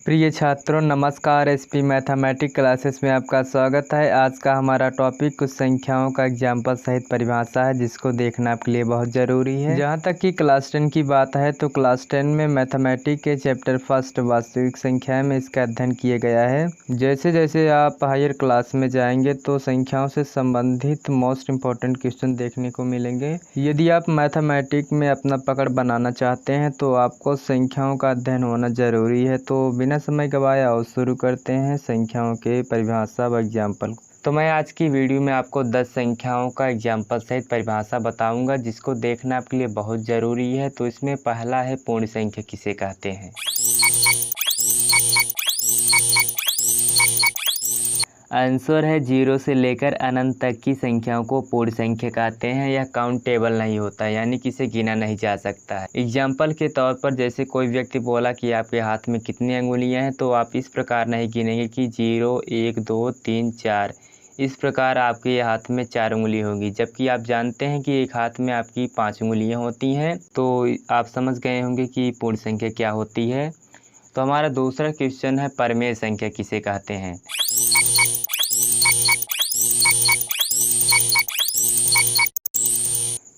प्रिय छात्रों नमस्कार। एसपी मैथमेटिक्स क्लासेस में आपका स्वागत है। आज का हमारा टॉपिक कुछ संख्याओं का एग्जाम्पल सहित परिभाषा है, जिसको देखना आपके लिए बहुत ज़रूरी है। जहाँ तक कि क्लास 10 की बात है तो क्लास 10 में मैथमेटिक्स के चैप्टर फर्स्ट वास्तविक संख्या में इसका अध्ययन किया गया है। जैसे जैसे आप हायर क्लास में जाएंगे तो संख्याओं से संबंधित मोस्ट इम्पोर्टेंट क्वेश्चन देखने को मिलेंगे। यदि आप मैथमेटिक्स में अपना पकड़ बनाना चाहते हैं तो आपको संख्याओं का अध्ययन होना ज़रूरी है। तो बिना समय गवाए आओ शुरू करते हैं संख्याओं के परिभाषा व एग्जाम्पल। तो मैं आज की वीडियो में आपको 10 संख्याओं का एग्जाम्पल सहित परिभाषा बताऊंगा, जिसको देखना आपके लिए बहुत ज़रूरी है। तो इसमें पहला है पूर्ण संख्या किसे कहते हैं। आंसर है 0 से लेकर अनंत तक की संख्याओं को पूर्ण संख्या कहते हैं। यह काउंटेबल नहीं होता, यानी कि इसे गिना नहीं जा सकता है। एग्जाम्पल के तौर पर जैसे कोई व्यक्ति बोला कि आपके हाथ में कितनी अंगुलियां हैं, तो आप इस प्रकार नहीं गिनेंगे कि 0 1 2 3 4। इस प्रकार आपके हाथ में 4 उंगली होगी, जबकि आप जानते हैं कि एक हाथ में आपकी 5 उंगलियाँ होती हैं। तो आप समझ गए होंगे कि पूर्ण संख्या क्या होती है। तो हमारा दूसरा क्वेश्चन है परमेय संख्या किसे कहते हैं।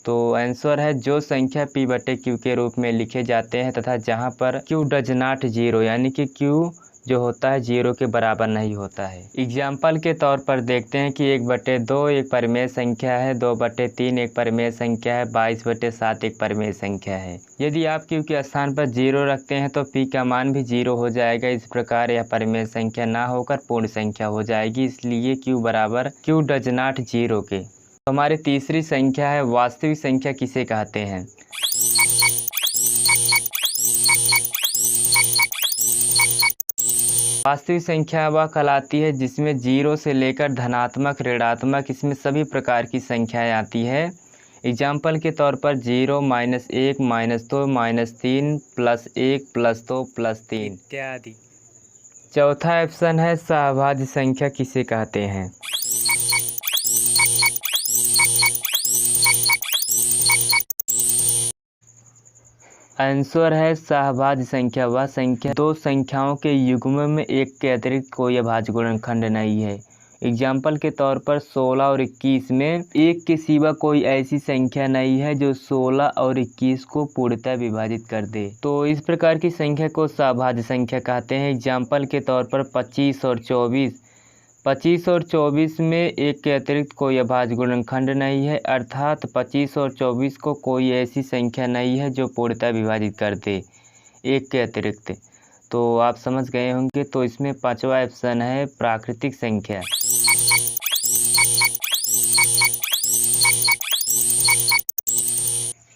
तो आंसर है जो संख्या p/q के रूप में लिखे जाते हैं तथा जहां पर q डज नॉट 0, यानी कि q जो होता है 0 के बराबर नहीं होता है। एग्जाम्पल के तौर पर देखते हैं कि 1/2 एक परमेय संख्या है, 2/3 एक परमेय संख्या है, 22/7 एक परमेय संख्या है। यदि आप q के स्थान पर 0 रखते हैं तो p का मान भी 0 हो जाएगा। इस प्रकार यह परमेय संख्या ना होकर पूर्ण संख्या हो जाएगी, इसलिए q बराबर q डज नॉट 0 के। हमारी तीसरी संख्या है वास्तविक संख्या किसे कहते हैं। वास्तविक संख्या वह कहलाती है जिसमें 0 से लेकर धनात्मक ऋणात्मक इसमें सभी प्रकार की संख्याएं आती है। एग्जाम्पल के तौर पर 0 -1 -2 -3 +1 +2 +3 इत्यादि। चौथा ऑप्शन है सहभाज्य संख्या किसे कहते हैं। आंसर है सहभाज्य संख्या वह संख्या दो संख्याओं के युग्म में एक के अतिरिक्त कोई अभाज्य गुणनखंड नहीं है। एग्जाम्पल के तौर पर 16 और 21 में एक के सिवा कोई ऐसी संख्या नहीं है जो 16 और 21 को पूर्णतः विभाजित कर दे। तो इस प्रकार की संख्या को सहभाज्य संख्या कहते हैं। एग्जाम्पल के तौर पर 25 और 24 में एक के अतिरिक्त कोई अभाज्य गुणनखंड नहीं है, अर्थात 25 और 24 को कोई ऐसी संख्या नहीं है जो पूर्णतः विभाजित कर दे एक के अतिरिक्त। तो आप समझ गए होंगे। तो इसमें पांचवा ऑप्शन है प्राकृतिक संख्या।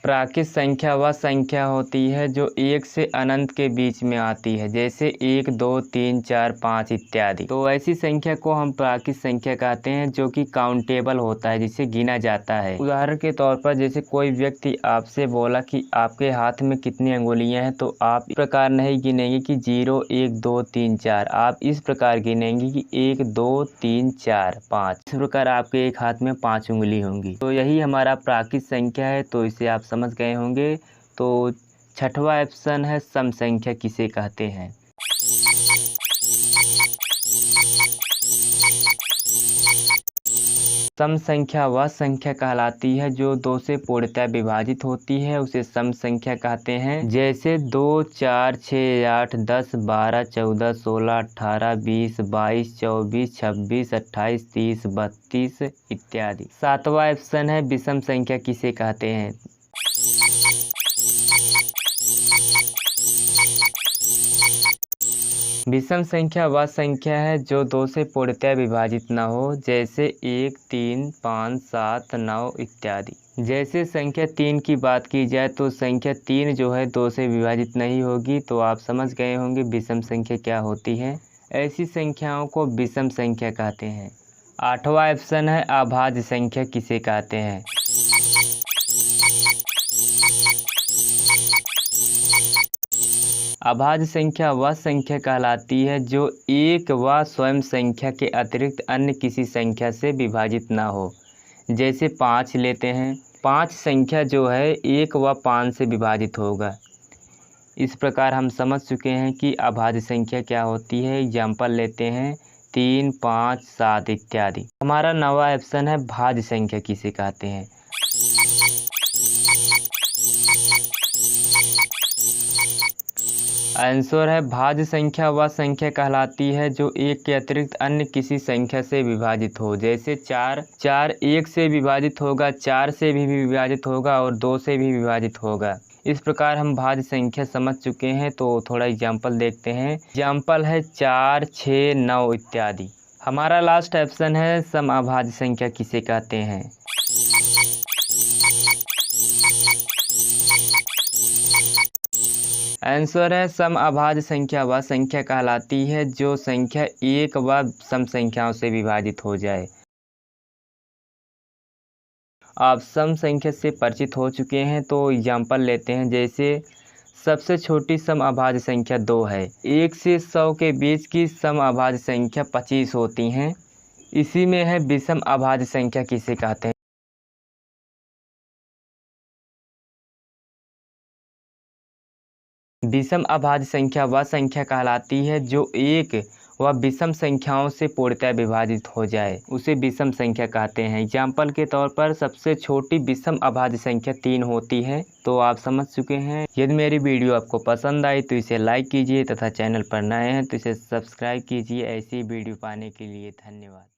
प्राकृत संख्या वह संख्या होती है जो 1 से अनंत के बीच में आती है, जैसे 1 2 3 4 5 इत्यादि। तो ऐसी संख्या को हम प्राकृत संख्या कहते हैं जो कि काउंटेबल होता है, जिसे गिना जाता है। उदाहरण के तौर पर जैसे कोई व्यक्ति आपसे बोला कि आपके हाथ में कितनी अंगुलियां हैं, तो आप इस प्रकार नहीं गिनेंगे कि 0 1 2 3 4। आप इस प्रकार गिनेंगे कि 1 2 3 4 5। इस प्रकार आपके एक हाथ में 5 उंगली होंगी। तो यही हमारा प्राकृत संख्या है। तो इसे आप समझ गए होंगे। तो छठवां ऑप्शन है सम संख्या किसे कहते हैं। सम संख्या वह संख्या कहलाती है जो 2 से पूर्णतः विभाजित होती है, उसे सम संख्या कहते हैं। जैसे 2 4 6 8 10 12 14 16 18 20 22 24 26 28 30 32 इत्यादि। सातवां ऑप्शन है विषम संख्या किसे कहते हैं। विषम संख्या वह संख्या है जो 2 से पूर्णतः विभाजित न हो, जैसे 1 3 5 7 9 इत्यादि। जैसे संख्या 3 की बात की जाए तो संख्या 3 जो है 2 से विभाजित नहीं होगी। तो आप समझ गए होंगे विषम संख्या क्या होती है। ऐसी संख्याओं को विषम संख्या कहते हैं। आठवां ऑप्शन है अभाज्य संख्या किसे कहते हैं। अभाज्य संख्या वह संख्या कहलाती है जो एक व स्वयं संख्या के अतिरिक्त अन्य किसी संख्या से विभाजित ना हो। जैसे 5 लेते हैं, 5 संख्या जो है 1 व 5 से विभाजित होगा। इस प्रकार हम समझ चुके हैं कि अभाज्य संख्या क्या होती है। एग्जाम्पल लेते हैं 3, 5, 7 इत्यादि। हमारा 9वां ऑप्शन है भाज्य संख्या किसे कहते हैं। आंसर है भाज्य संख्या वह संख्या कहलाती है जो एक के अतिरिक्त अन्य किसी संख्या से विभाजित हो। जैसे 4 1 से विभाजित होगा, 4 से भी विभाजित होगा और 2 से भी विभाजित होगा। इस प्रकार हम भाज्य संख्या समझ चुके हैं। तो थोड़ा एग्जाम्पल देखते हैं। एग्जाम्पल है 4, 6, 9 इत्यादि। हमारा लास्ट ऑप्शन है सम अभाज्य संख्या किसे कहते हैं। आंसर है सम अभाज्य संख्या वह संख्या कहलाती है जो संख्या एक व सम संख्याओं से विभाजित हो जाए। आप सम संख्या से परिचित हो चुके हैं तो एग्जाम्पल लेते हैं। जैसे सबसे छोटी सम अभाज्य संख्या 2 है। 1 से 100 के बीच की सम अभाज्य संख्या 25 होती हैं। इसी में है विषम अभाज्य संख्या किसे कहते हैं। विषम अभाज्य संख्या वह संख्या कहलाती है जो एक व विषम संख्याओं से पूर्णतः विभाजित हो जाए, उसे विषम संख्या कहते हैं। एग्जाम्पल के तौर पर सबसे छोटी विषम अभाज्य संख्या 3 होती है। तो आप समझ चुके हैं। यदि मेरी वीडियो आपको पसंद आई तो इसे लाइक कीजिए तथा चैनल पर नए हैं तो इसे सब्सक्राइब कीजिए। ऐसी वीडियो पाने के लिए धन्यवाद।